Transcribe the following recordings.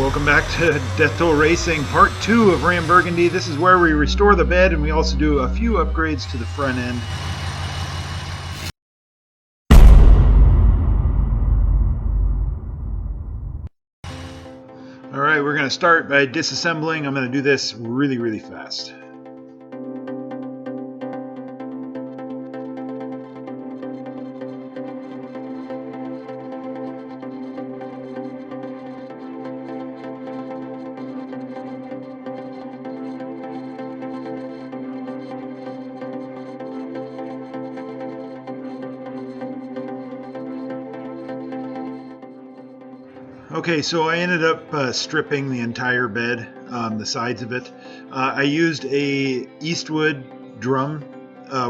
welcome back to Death Toll Racing, part 2 of Ram Burgundy. This is where we restore the bed and we also do a few upgrades to the front end. Alright, we're going to start by disassembling. I'm going to do this really fast. Okay, so I ended up stripping the entire bed, the sides of it. I used a Eastwood drum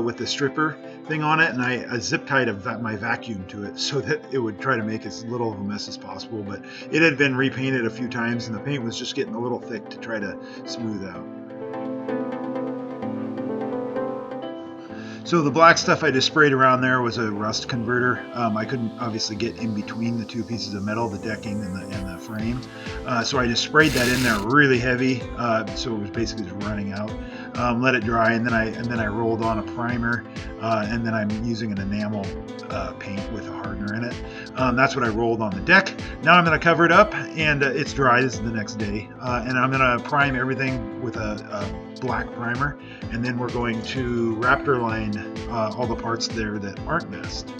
with the stripper thing on it, and I zip tied my vacuum to it so that it would try to make as little of a mess as possible. But it had been repainted a few times, and the paint was just getting a little thick to try to smooth out. So the black stuff I just sprayed around there was a rust converter. I couldn't obviously get in between the two pieces of metal, the decking and the frame. So I just sprayed that in there really heavy, so it was basically just running out. Let it dry, and then I rolled on a primer, and then I'm using an enamel paint with a hardener in it. That's what I rolled on the deck. Now I'm going to cover it up, and it's dry. This is the next day, and I'm going to prime everything with a black primer, and then we're going to Raptor line all the parts there that aren't messed.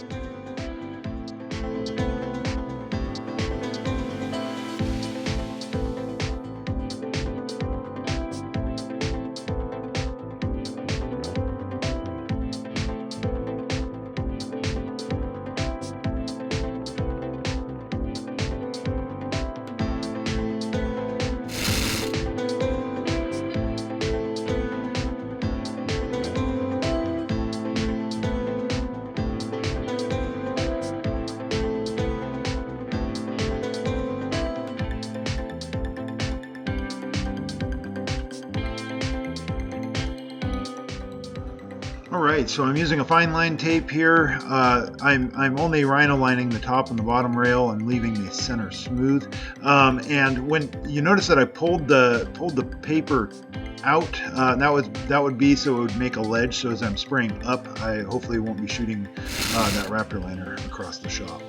Alright, so I'm using a fine line tape here. I'm only rhino lining the top and the bottom rail and leaving the center smooth. And when you notice that I pulled the paper out, that would be so it would make a ledge. So as I'm spraying up, I hopefully won't be shooting that Raptor liner across the shop.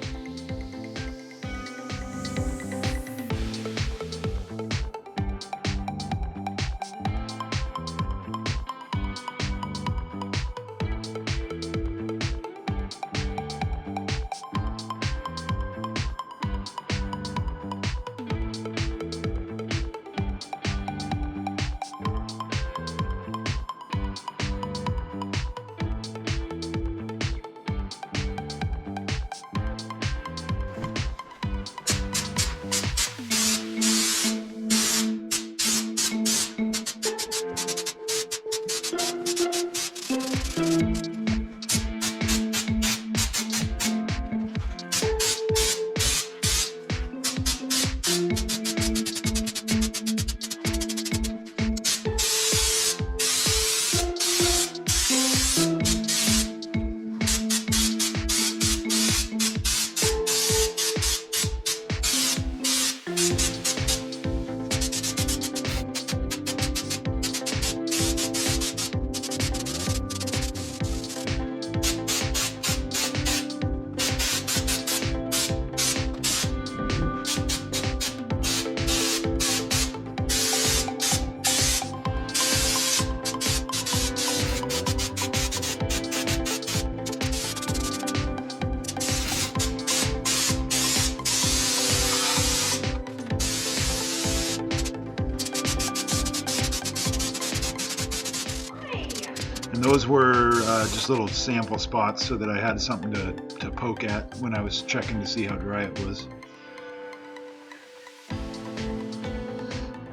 And those were just little sample spots so that I had something to poke at when I was checking to see how dry it was.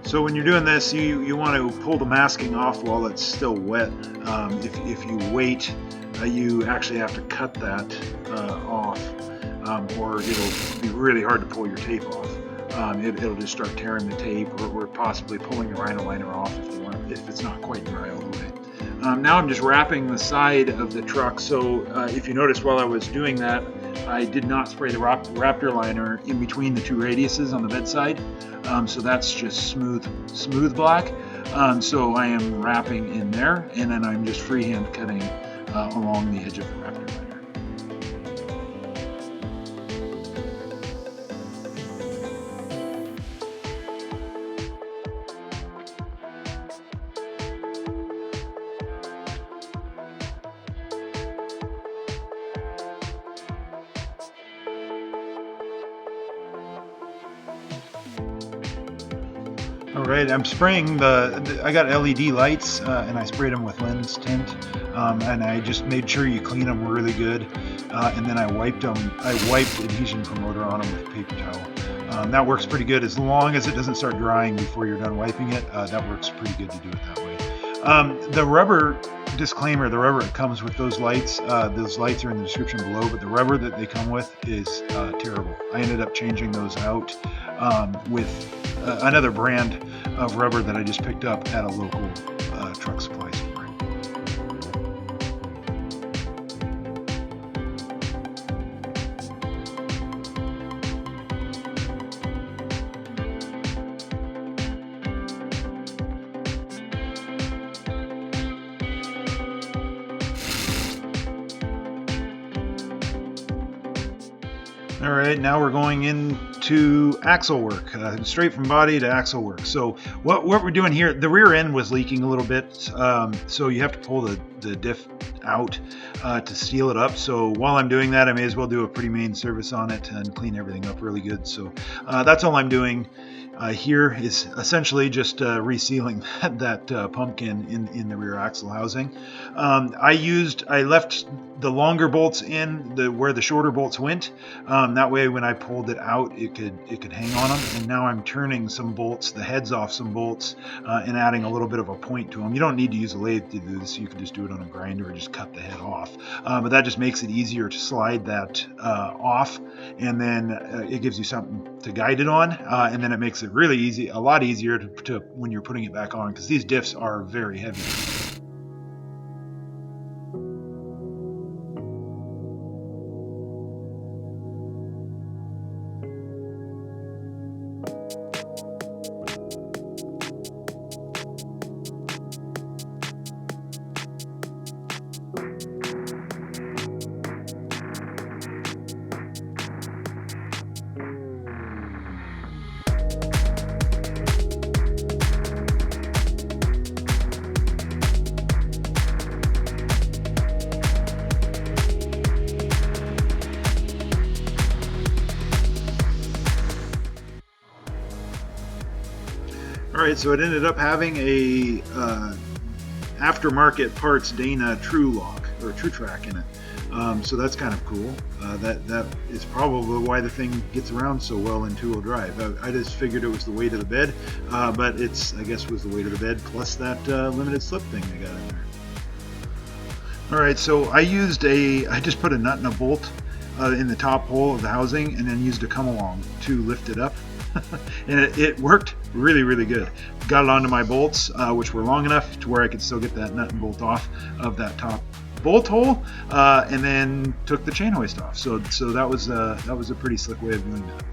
So when you're doing this, you want to pull the masking off while it's still wet. If you wait, you actually have to cut that off, or it'll be really hard to pull your tape off. It'll just start tearing the tape, or possibly pulling the rhino liner off if it's not quite dry all the way. Now I'm just wrapping the side of the truck. So if you notice, while I was doing that, I did not spray the Raptor liner in between the two radiuses on the bedside. So that's just smooth black. So I am wrapping in there, and then I'm just freehand cutting along the edge of the Raptor liner. All right, I'm spraying I got LED lights and I sprayed them with lens tint, and I just made sure you clean them really good, and then I wiped them. I wiped adhesion promoter on them with a paper towel. That works pretty good as long as it doesn't start drying before you're done wiping it. That works pretty good to do it that way. The rubber, disclaimer, the rubber that comes with those lights are in the description below, but the rubber that they come with is terrible. I ended up changing those out with another brand of rubber that I just picked up at a local truck supply store. All right, now we're going into axle work, straight from body to axle work. So what we're doing here, the rear end was leaking a little bit, so you have to pull the diff out to seal it up. So while I'm doing that, I may as well do a pretty main service on it and clean everything up really good. So that's all I'm doing. Here is essentially just resealing that pumpkin in the rear axle housing. I left the longer bolts in where the shorter bolts went. That way, when I pulled it out, it could hang on them. And now I'm turning some bolts, the heads off some bolts, and adding a little bit of a point to them. You don't need to use a lathe to do this. You can just do it on a grinder or just cut the head off. But that just makes it easier to slide that off, and then it gives you something to guide it on, and then it makes it really easy, a lot easier to when you're putting it back on, because these diffs are very heavy. Alright, so it ended up having a aftermarket parts Dana True Lock or True Track in it. So that's kind of cool. That is probably why the thing gets around so well in two-wheel drive. I just figured it was the weight of the bed, but I guess was the weight of the bed plus that limited slip thing they got in there. Alright, so I just put a nut and a bolt in the top hole of the housing and then used a come along to lift it up. And it worked really, really good. Got it onto my bolts, which were long enough to where I could still get that nut and bolt off of that top bolt hole, and then took the chain hoist off. So that was a pretty slick way of doing that.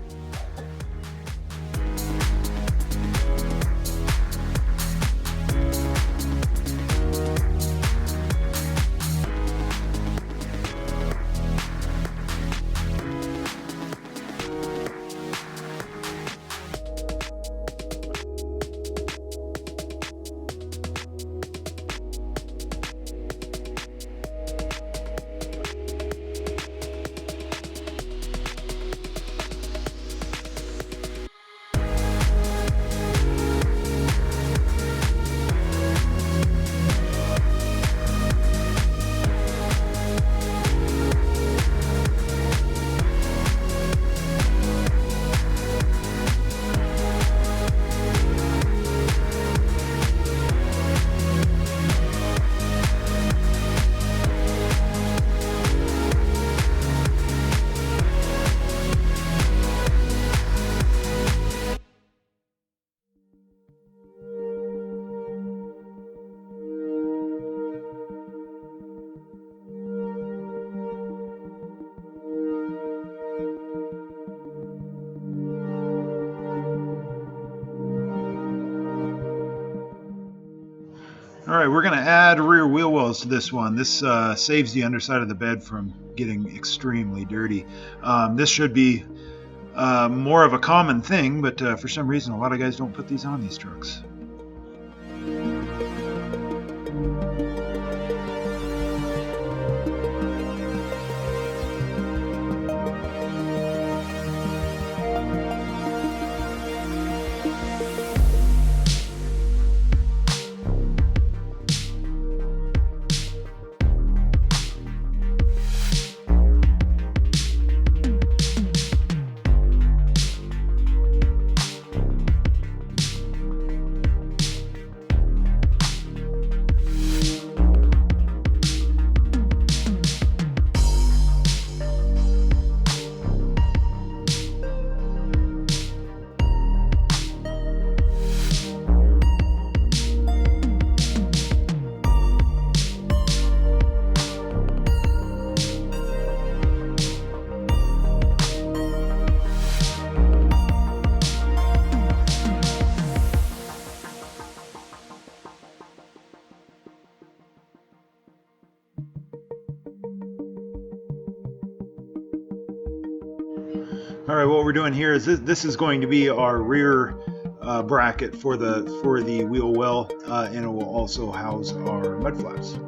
we're going to add rear wheel wells to this one. This saves the underside of the bed from getting extremely dirty. This should be more of a common thing, but for some reason a lot of guys don't put these on these trucks. All right, what we're doing here is this is going to be our rear bracket for the wheel well, and it will also house our mud flaps.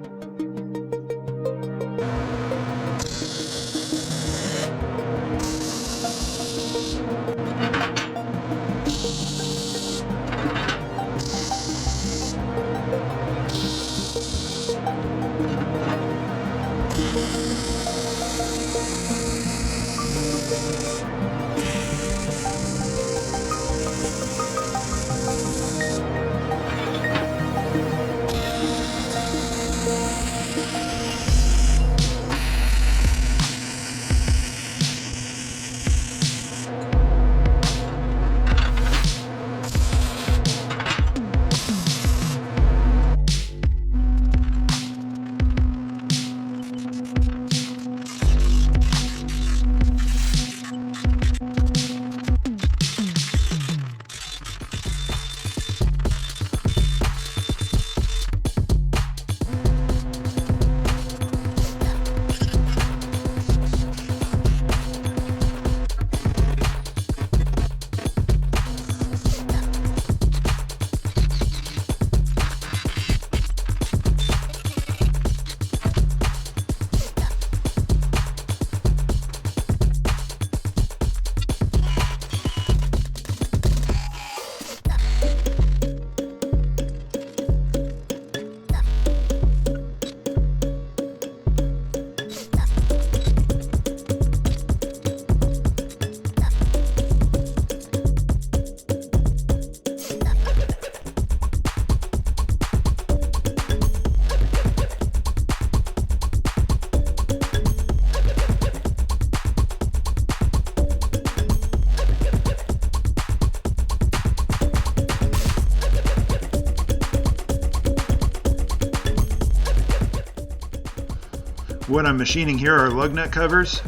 What I'm machining here are lug nut covers.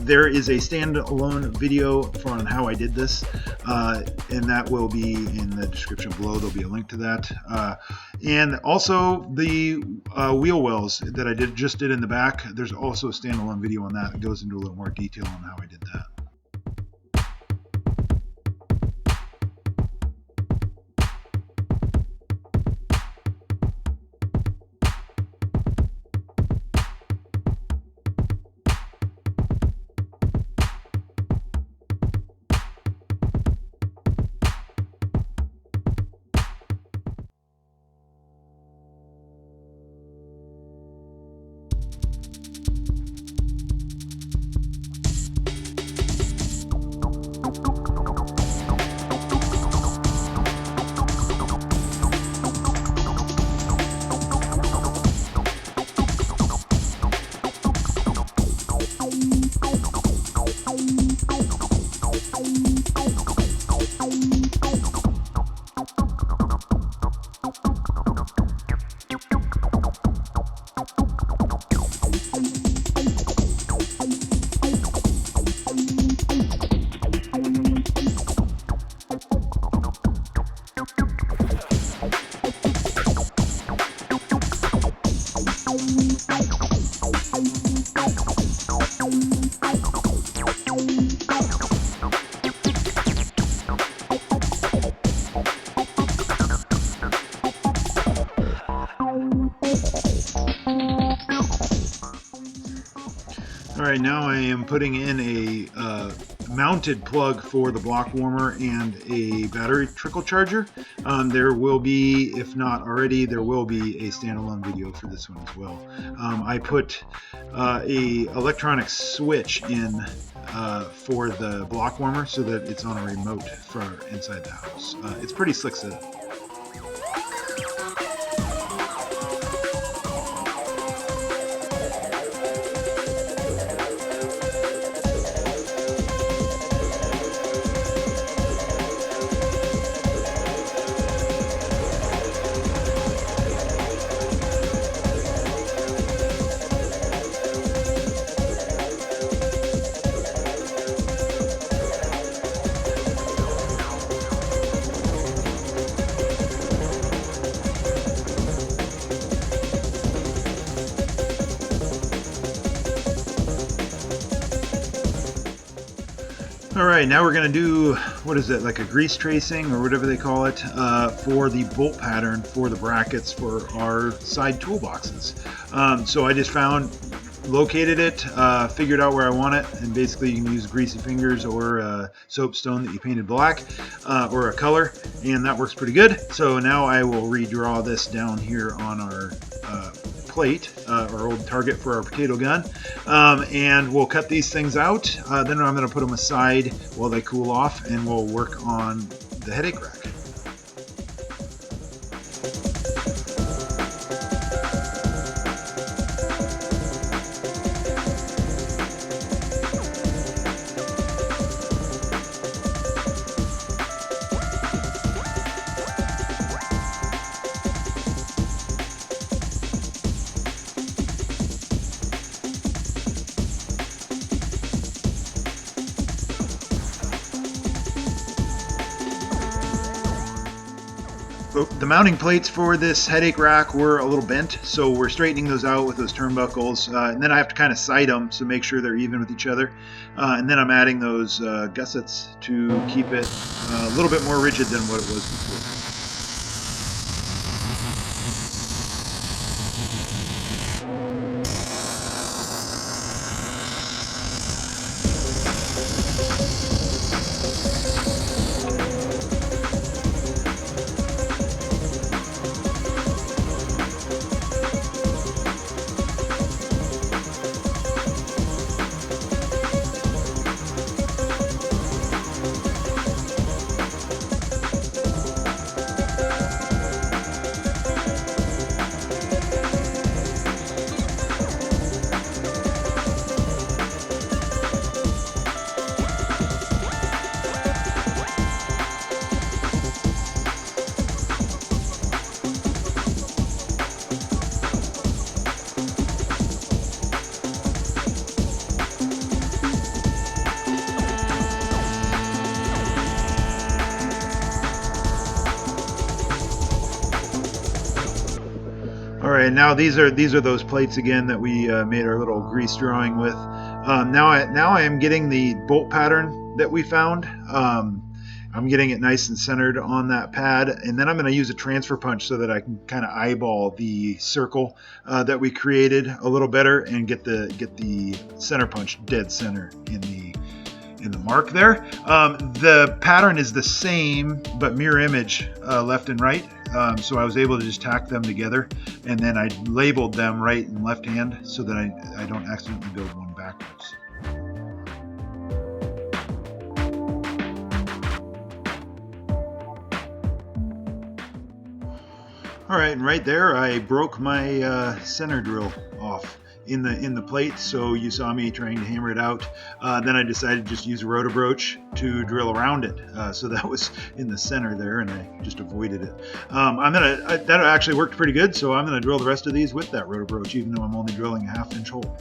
There is a standalone video on how I did this, and that will be in the description below. There'll be a link to that. And also the wheel wells that I just did in the back, there's also a standalone video on that. It goes into a little more detail on how I did that. All right, now I am putting in a mounted plug for the block warmer and a battery trickle charger. There will be, if not already, there will be a standalone video for this one as well. I put a electronic switch in for the block warmer so that it's on a remote for inside the house. It's pretty slick setup. All right, now we're going to do, what is it, like a grease tracing or whatever they call it, for the bolt pattern for the brackets for our side toolboxes. So I just located it, figured out where I want it, and basically you can use greasy fingers or soapstone that you painted black, or a color, and that works pretty good. So now I will redraw this down here on our plate, our old target for our potato gun, and we'll cut these things out. Then I'm going to put them aside while they cool off, and we'll work on the headache rack. The mounting plates for this headache rack were a little bent, so we're straightening those out with those turnbuckles, and then I have to kind of sight them to make sure they're even with each other, and then I'm adding those gussets to keep it a little bit more rigid than what it was before. All right, now these are those plates again that we made our little grease drawing with. Now I am getting the bolt pattern that we found. I'm getting it nice and centered on that pad, and then I'm going to use a transfer punch so that I can kind of eyeball the circle that we created a little better and get the center punch dead center in the mark there. The pattern is the same, but mirror image left and right. So I was able to just tack them together, and then I labeled them right and left hand so that I don't accidentally build one backwards. All right, and right there I broke my center drill off in the plate, so you saw me trying to hammer it out. Then I decided to just use a rotobroach to drill around it, so that was in the center there, and I just avoided it. That actually worked pretty good, so I'm gonna drill the rest of these with that rotobroach, even though I'm only drilling a 1/2 inch hole.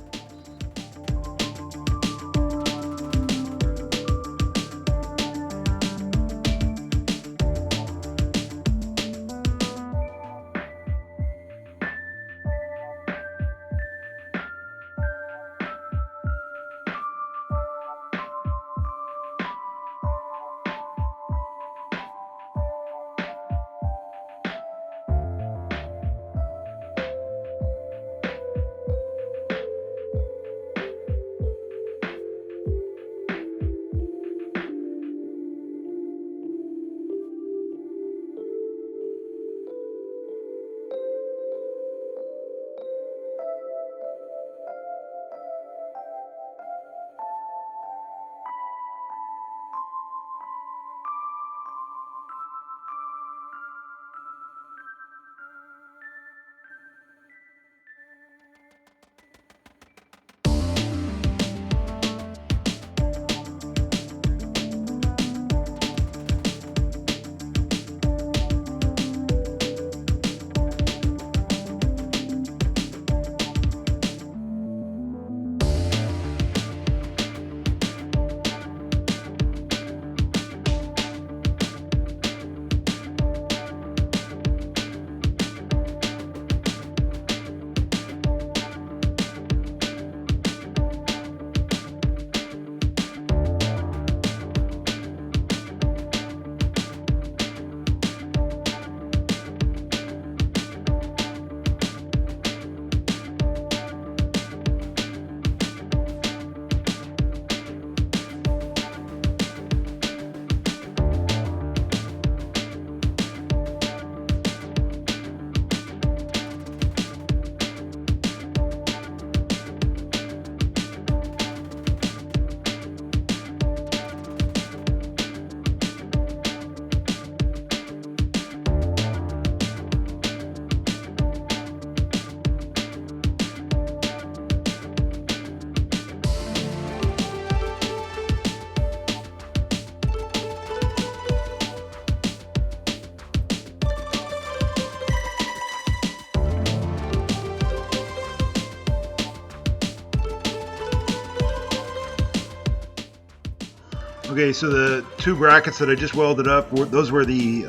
Okay, so the two brackets that I just welded up, those were the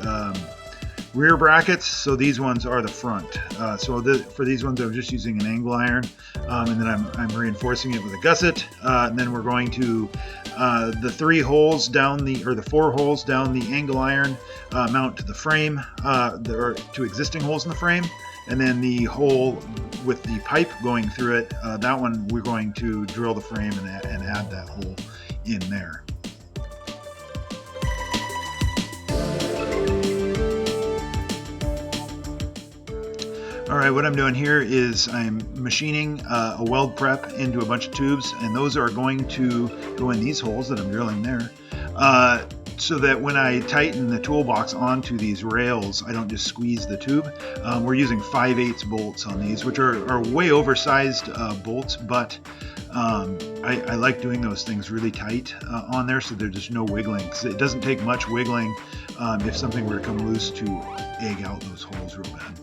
rear brackets. So these ones are the front. For these ones, I'm just using an angle iron, and then I'm reinforcing it with a gusset. And then we're going to the 3 holes down the 4 holes down the angle iron mount to the frame, or to existing holes in the frame. And then the hole with the pipe going through it, that one we're going to drill the frame and add that hole in there. All right, what I'm doing here is I'm machining a weld prep into a bunch of tubes, and those are going to go in these holes that I'm drilling there, so that when I tighten the toolbox onto these rails, I don't just squeeze the tube. We're using 5/8 bolts on these, which are way oversized bolts, but I like doing those things really tight on there so there's just no wiggling, because it doesn't take much wiggling if something were to come loose to egg out those holes real bad.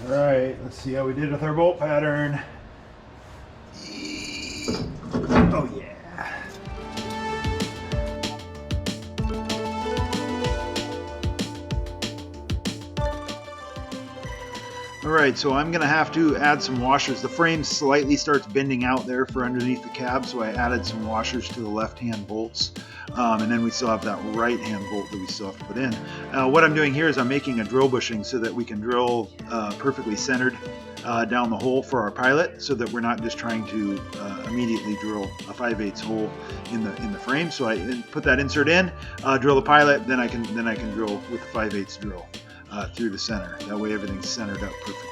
Alright, let's see how we did with our bolt pattern. Oh yeah. Alright, so I'm going to have to add some washers. The frame slightly starts bending out there for underneath the cab, so I added some washers to the left-hand bolts. And then we still have that right-hand bolt that we still have to put in. What I'm doing here is I'm making a drill bushing so that we can drill perfectly centered down the hole for our pilot, so that we're not just trying to immediately drill a 5/8 hole in the frame. So I put that insert in, drill the pilot, then I can drill with the 5/8 drill through the center. That way everything's centered up perfectly.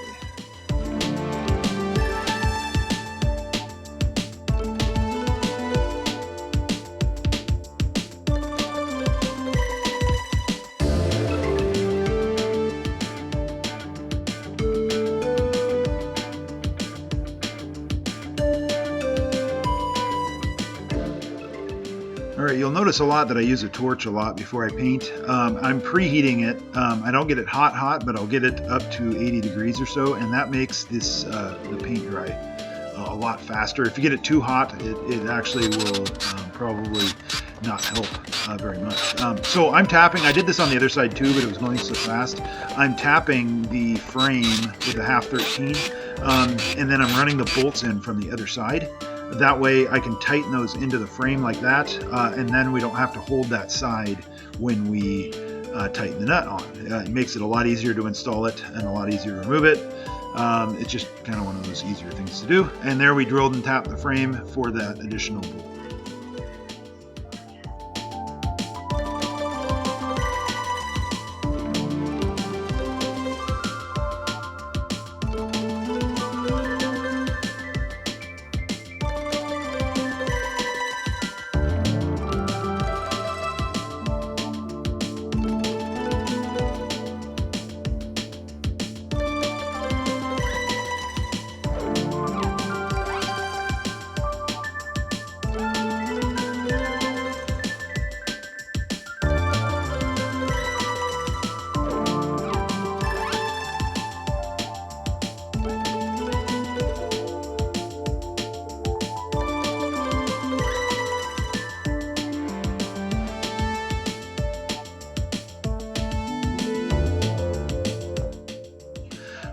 Alright, you'll notice a lot that I use a torch a lot before I paint. I'm preheating it. I don't get it hot, but I'll get it up to 80 degrees or so, and that makes this the paint dry a lot faster. If you get it too hot, it actually will probably not help very much. So I'm tapping. I did this on the other side too, but it was going so fast. I'm tapping the frame with a 1/2-13, and then I'm running the bolts in from the other side. That way I can tighten those into the frame like that, and then we don't have to hold that side when we tighten the nut on. It makes it a lot easier to install it and a lot easier to remove it. It's just kind of one of those easier things to do. And there we drilled and tapped the frame for that additional bolt.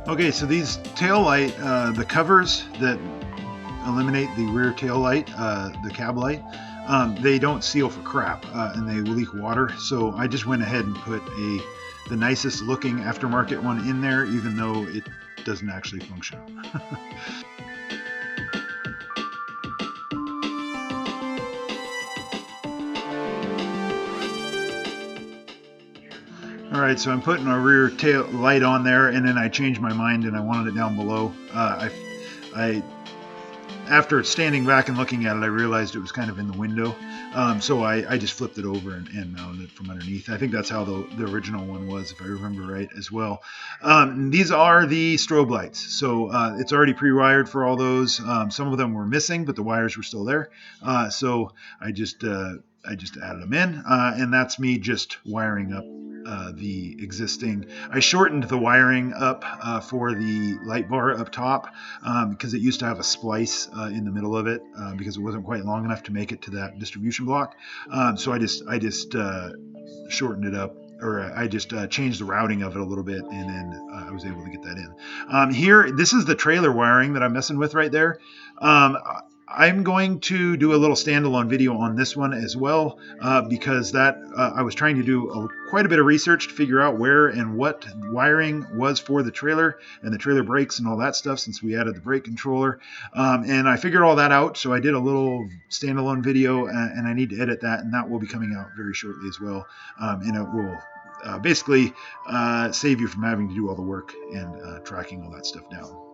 Okay, so these tail light, the covers that eliminate the rear tail light, the cab light, they don't seal for crap, and they leak water. So I just went ahead and put the nicest looking aftermarket one in there, even though it doesn't actually function. Alright, so I'm putting a rear tail light on there, and then I changed my mind and I wanted it down below. After standing back and looking at it, I realized it was kind of in the window. So I just flipped it over and mounted it from underneath. I think that's how the original one was, if I remember right, as well. These are the strobe lights. So it's already pre-wired for all those. Some of them were missing, but the wires were still there. So I just added them in, and that's me just wiring up the existing. I shortened the wiring up for the light bar up top because it used to have a splice in the middle of it because it wasn't quite long enough to make it to that distribution block. So I just shortened it up, or I just changed the routing of it a little bit, and then I was able to get that in. Here, this is the trailer wiring that I'm messing with right there. I'm going to do a little standalone video on this one as well because that I was trying to do quite a bit of research to figure out where and what wiring was for the trailer and the trailer brakes and all that stuff, since we added the brake controller, and I figured all that out. So I did a little standalone video, and I need to edit that, and that will be coming out very shortly as well, and it will basically save you from having to do all the work and tracking all that stuff down.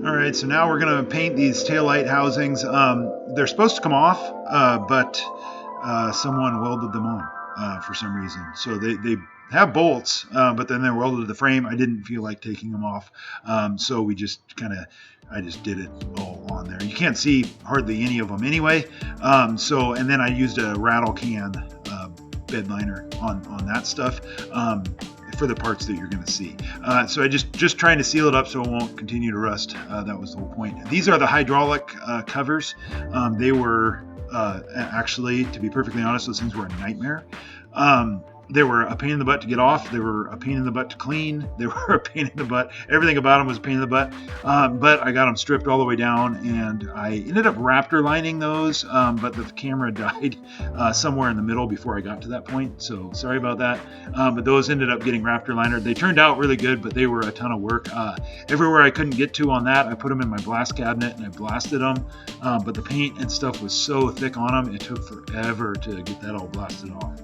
All right, so now we're going to paint these taillight housings. They're supposed to come off, but someone welded them on for some reason. So they have bolts, but then they're welded to the frame. I didn't feel like taking them off, so we just I just did it all on there. You can't see hardly any of them anyway. And then I used a rattle can bed liner on that stuff. For the parts that you're going to see. So I just trying to seal it up so it won't continue to rust. That was the whole point. These are the hydraulic covers. They were actually, to be perfectly honest, those things were a nightmare. They were a pain in the butt to get off. They were a pain in the butt to clean. They were a pain in the butt. Everything about them was a pain in the butt. But I got them stripped all the way down, and I ended up Raptor lining those, but the camera died somewhere in the middle before I got to that point. So sorry about that. But those ended up getting Raptor liner. They turned out really good, but they were a ton of work. Everywhere I couldn't get to on that, I put them in my blast cabinet and I blasted them. But the paint and stuff was so thick on them, it took forever to get that all blasted off.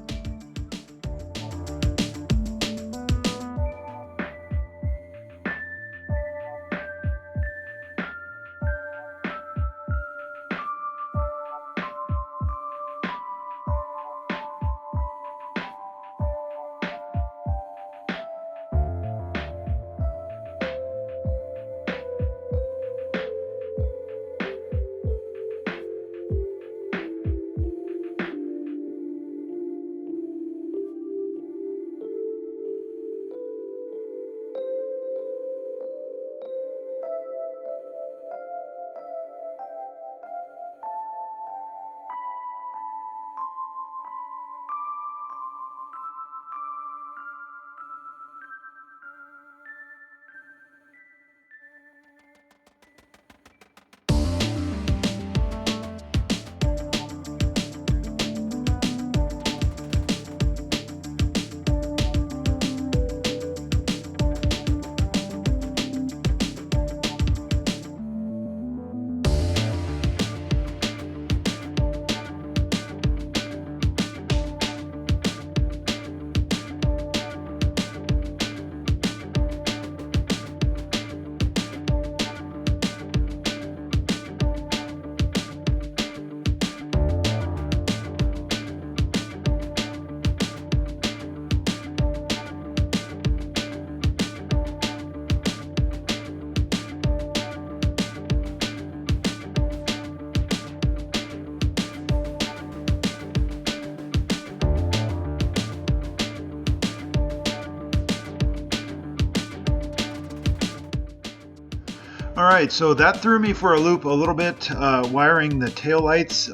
All right, so that threw me for a loop a little bit, wiring the taillights.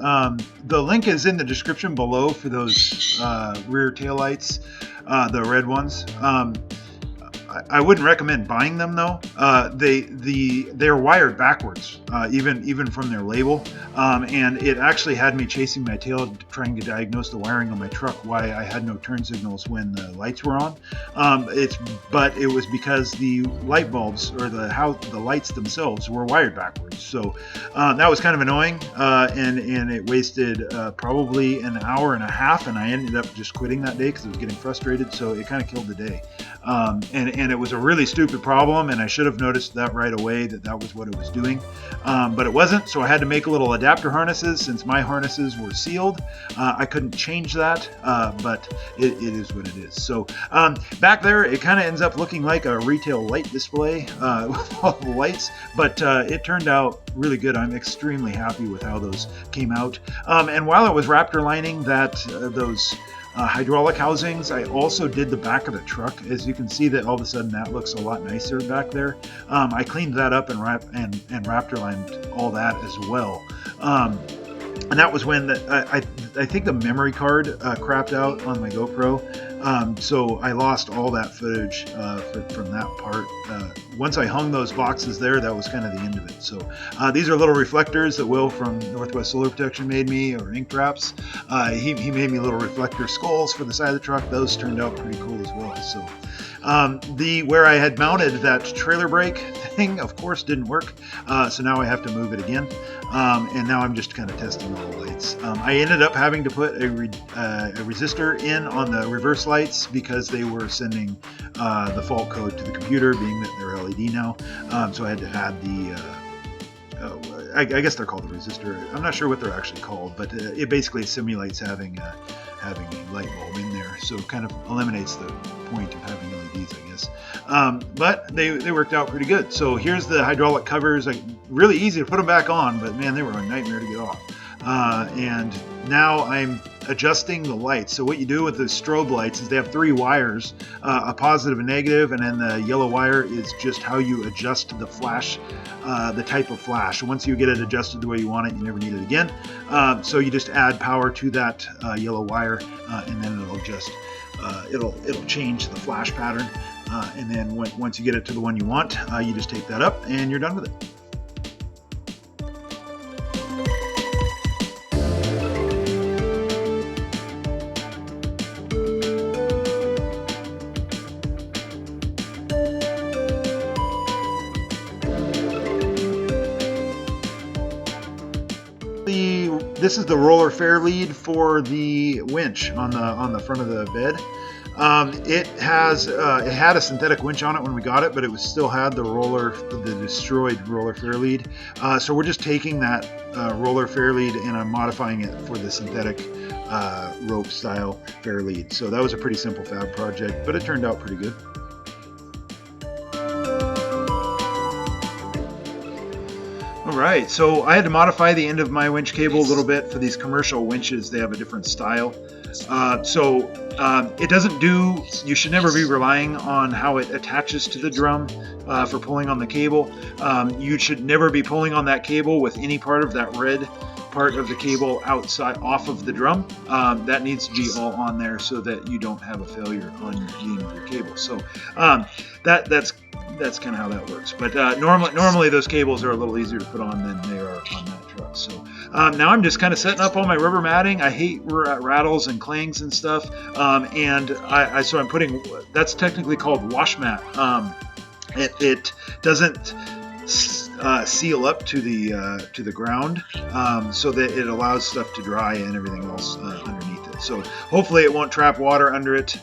The link is in the description below for those rear taillights, the red ones. I wouldn't recommend buying them though. They're wired backwards, even from their label, and it actually had me chasing my tail trying to diagnose the wiring on my truck, why I had no turn signals when the lights were on. But it was because the light bulbs or the lights themselves were wired backwards. So that was kind of annoying, and it wasted probably an hour and a half, and I ended up just quitting that day because I was getting frustrated. So it kind of killed the day. And it was a really stupid problem, and I should have noticed that right away that was what it was doing, but it wasn't. So I had to make little adapter harnesses. Since my harnesses were sealed, I couldn't change that, but it is what it is. So back there, it kind of ends up looking like a retail light display with all the lights, but it turned out really good. I'm extremely happy with how those came out. And while I was Raptor lining those hydraulic housings, I also did the back of the truck. As you can see, that all of a sudden that looks a lot nicer back there. I cleaned that up and Raptor lined all that as well. And that was when I think the memory card crapped out on my GoPro. So I lost all that footage from that part. Once I hung those boxes there, that was kind of the end of it. So these are little reflectors that Will from Northwest Solar Protection made me, or ink wraps. He made me little reflector skulls for the side of the truck. Those turned out pretty cool as well. So where I had mounted that trailer brake thing, of course, didn't work. So now I have to move it again. And now I'm just kind of testing all the lights. I ended up having to put a resistor in on the reverse lights because they were sending the fault code to the computer, being that they're LED now. So I had to add I guess they're called the resistor. I'm not sure what they're actually called, but it basically simulates having a light bulb in there, so it kind of eliminates the point of having LEDs, I guess. But they worked out pretty good. So here's the hydraulic covers. Really easy to put them back on, but man, they were a nightmare to get off. And now I'm adjusting the lights. So what you do with the strobe lights is they have 3 wires, a positive and negative, and then the yellow wire is just how you adjust the flash, the type of flash. Once you get it adjusted the way you want it, you never need it again. So you just add power to that yellow wire, and then it'll just it'll change the flash pattern. And then once you get it to the one you want, you just take that up and you're done with it. This is the roller fair lead for the winch on the front of the bed. It had a synthetic winch on it when we got it, but it still had the destroyed roller fair lead. So we're just taking that roller fair lead and I'm modifying it for the synthetic rope style fair lead. So that was a pretty simple fab project, but it turned out pretty good. Alright, so I had to modify the end of my winch cable a little bit for these commercial winches. They have a different style. It doesn't you should never be relying on how it attaches to the drum for pulling on the cable. You should never be pulling on that cable with any part of that red part of the cable off of the drum. That needs to be all on there so that you don't have a failure on the end of your cable. So that's kind of how that works. But normally those cables are a little easier to put on than they are on that truck. So now I'm just kind of setting up all my rubber matting. I hate rattles and clangs and stuff. So I'm putting, that's technically called wash mat. It doesn't seal up to the ground, so that it allows stuff to dry and everything else underneath it. So hopefully it won't trap water under it,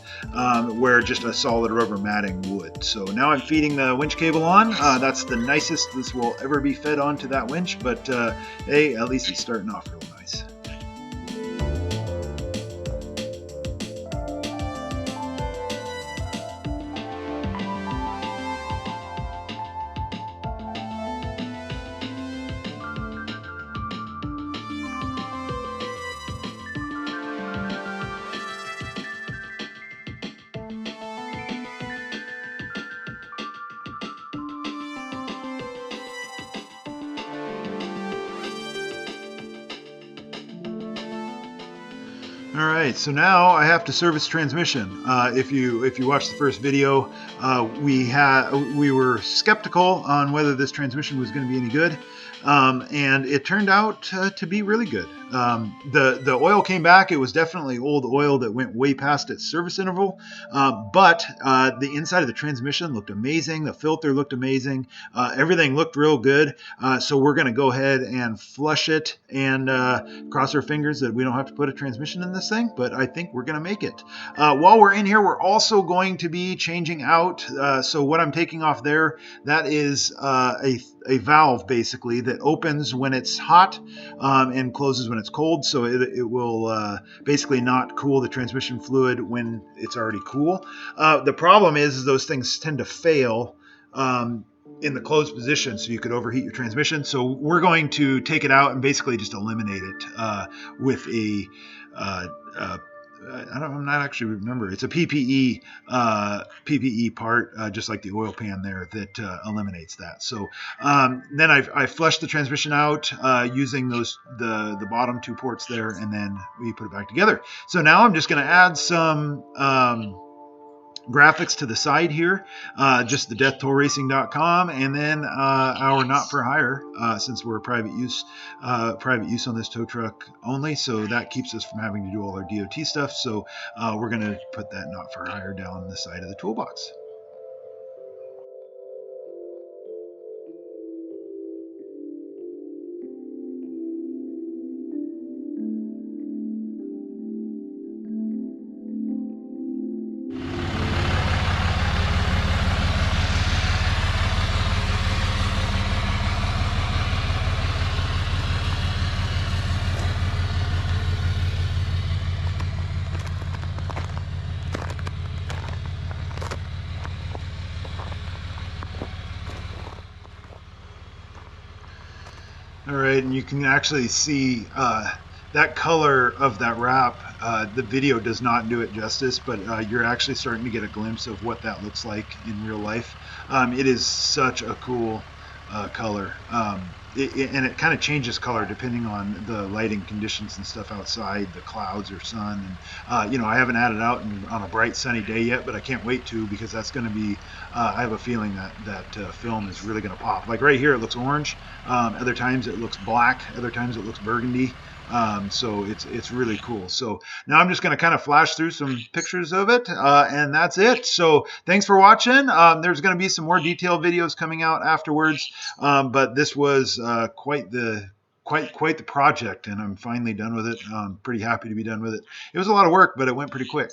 where just a solid rubber matting would. So now I'm feeding the winch cable on. That's the nicest this will ever be fed onto that winch, but hey, at least it's starting off real nice. All right, so now I have to service transmission. If you watch the first video, we were skeptical on whether this transmission was going to be any good, and it turned out to be really good. The oil came back. It was definitely old oil that went way past its service interval, but the inside of the transmission looked amazing. The filter looked amazing. Everything looked real good. So we're going to go ahead and flush it and cross our fingers that we don't have to put a transmission in this thing, but I think we're going to make it. While we're in here, we're also going to be changing out. So what I'm taking off there, that is a valve basically that opens when it's hot and closes when it's cold. So it will basically not cool the transmission fluid when it's already cool. The problem is those things tend to fail in the closed position, so you could overheat your transmission. So we're going to take it out and basically just eliminate it with a I'm not actually remember. It's a PPE part, just like the oil pan there, that eliminates that. So then I flushed the transmission out using the bottom two ports there, and then we put it back together. So now I'm just going to add some graphics to the side here, just the deathtollracing.com, and then our not for hire, since we're private use on this tow truck only, so that keeps us from having to do all our DOT stuff. So we're going to put that not for hire down the side of the toolbox. All right, and you can actually see that color of that wrap. The video does not do it justice, but you're actually starting to get a glimpse of what that looks like in real life. It is such a cool color. And it kind of changes color depending on the lighting conditions and stuff outside, the clouds or sun. And I haven't had it out on a bright sunny day yet, but I can't wait to, because that's going to be. I have a feeling that film is really going to pop. Like right here, it looks orange. Other times it looks black. Other times it looks burgundy. So it's really cool. So now I'm just going to kind of flash through some pictures of it, and that's it. So thanks for watching. There's going to be some more detailed videos coming out afterwards, but this was quite the project, and I'm finally done with it. I'm pretty happy to be done with it. It was a lot of work, but it went pretty quick.